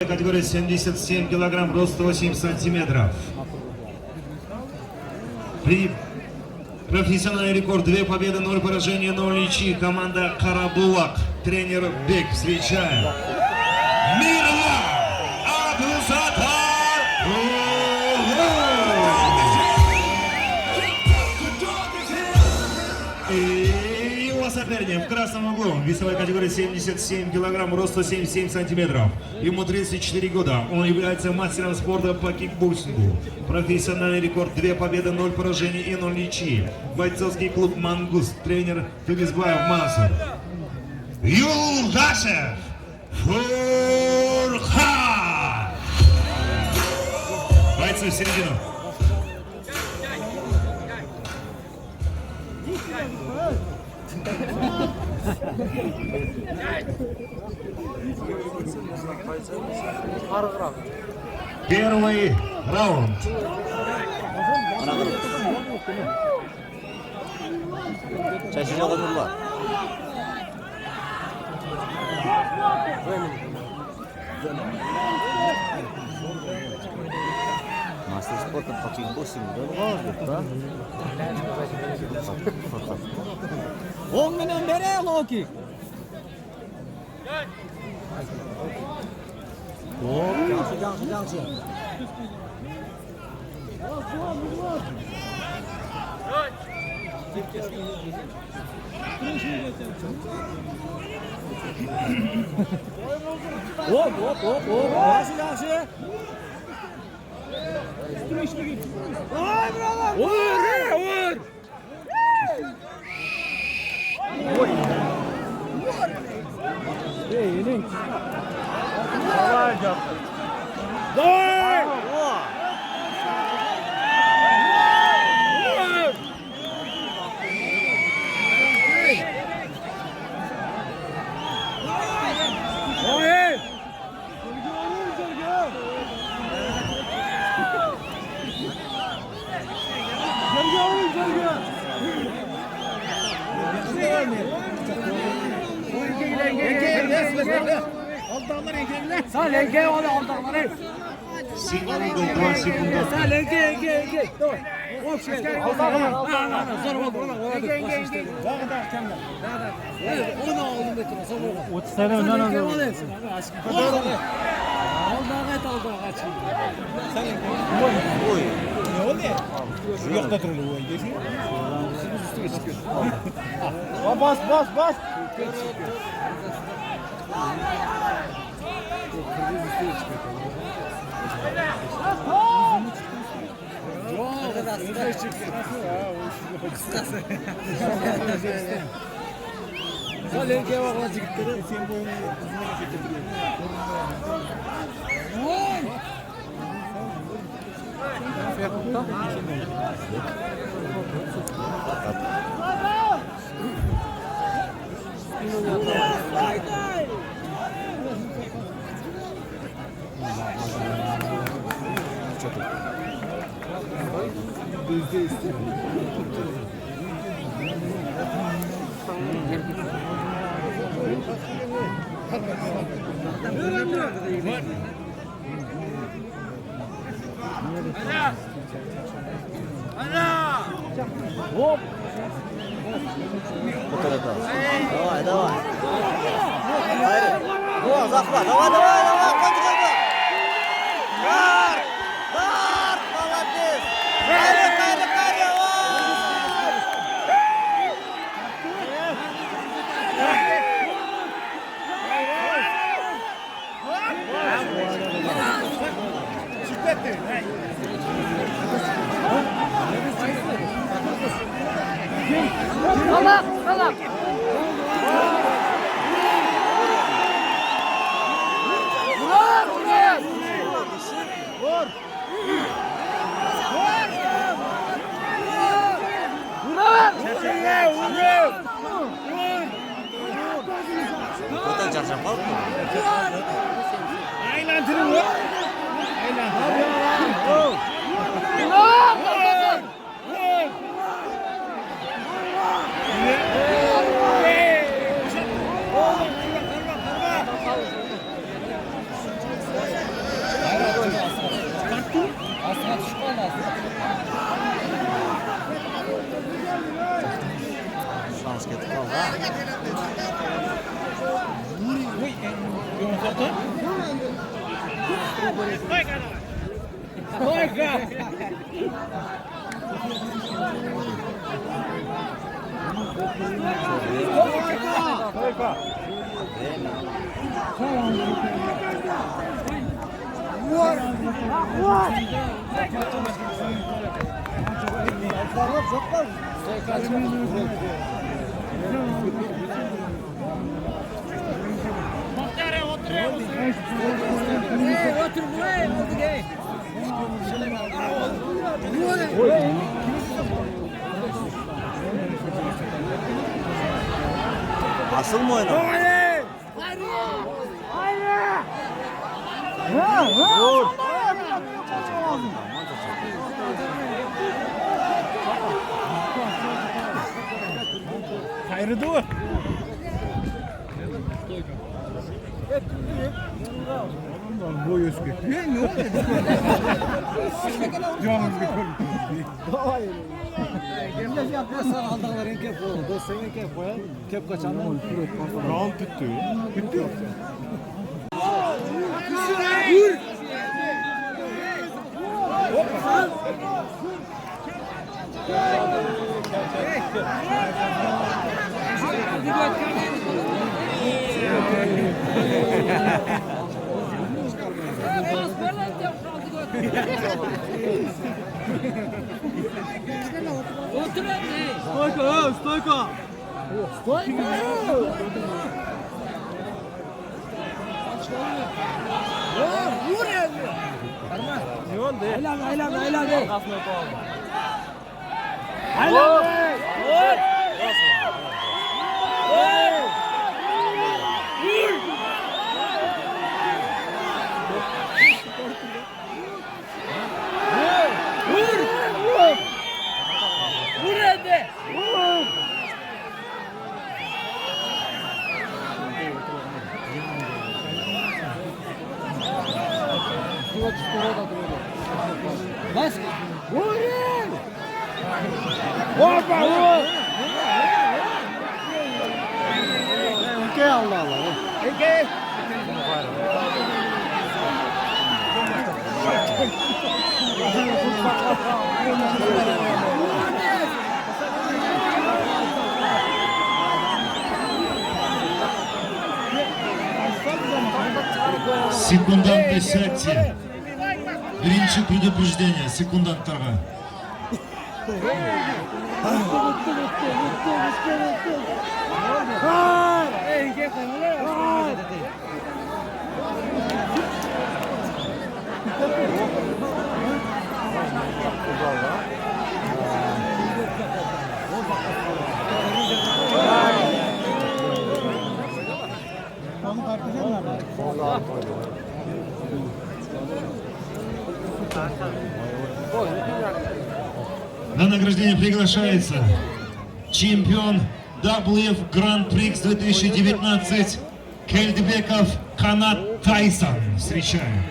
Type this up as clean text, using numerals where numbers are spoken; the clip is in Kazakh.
Категория 77 килограмм, рост 108 сантиметров. Профессиональный рекорд, 2 победы, 0 поражений, 0 ничьи. Команда Карабулак. Тренер Бек. Встречаем. Мирла Абдусатар. И его соперник в красном углу. Весовая категория 77 килограмм, рост 177 сантиметров. Ему 34 года. Он является мастером спорта по кикбоксингу. Профессиональный рекорд, 2 победы, 0 поражений и 0 ничьи. Бойцовский клуб «Мангуст». Тренер Тугизбаев Мансур. Юлдашев Фурхан. Бойцы в середину. Первый раунд. Мастер спорта по кикбоксингу, да? Он меня берет локи. Jangan. Masih. Ой, bravo! Vur! Ini. Давай, давай! Sağ lenge oldu aldağları. Single 2 секунды. Sağ lenge. Dur. Aldağları. Zor oldu. Onu aldım da. 30 sene önden aldım. Aldağı kaçın. Sen oy. Ne oldu? Şu yokta duruyor oy. Geçiyor. Üstüne çıkıyor. Bas. Kırmızı üstüne çıkıyor. Üstüne çıkıyor. Kıskası. Sen lenge vakla çıkıyor. Sen boyunu uzun getiriyor. Оп! Вот это. Давай. О, захват. Давай. Гар! Молодец! Каря! Salak! Vur! Buradan çarşaf var mı? Aylandırın vur! Asıl mı oynadı? Kayırdı o. Boy özgü. Ne oldu? Canımız bir kol. Hayır. Gemleş yapıyorsan aldıkların kep o. Dostların kep koyar. Kep kaçanlar. Round bitti. Bitti. Vur. Стойка, стойка! Стойка! Ne oldu? Helal. Bas. Vur! Hoppa! Okey Allah Allah. Okey. Секунданты, сядьте. Birinci предупреждение секунданттарға. На награждение приглашается чемпион WF Grand Prix 2019 Кельдбеков Канат Тайсон. Встречаем.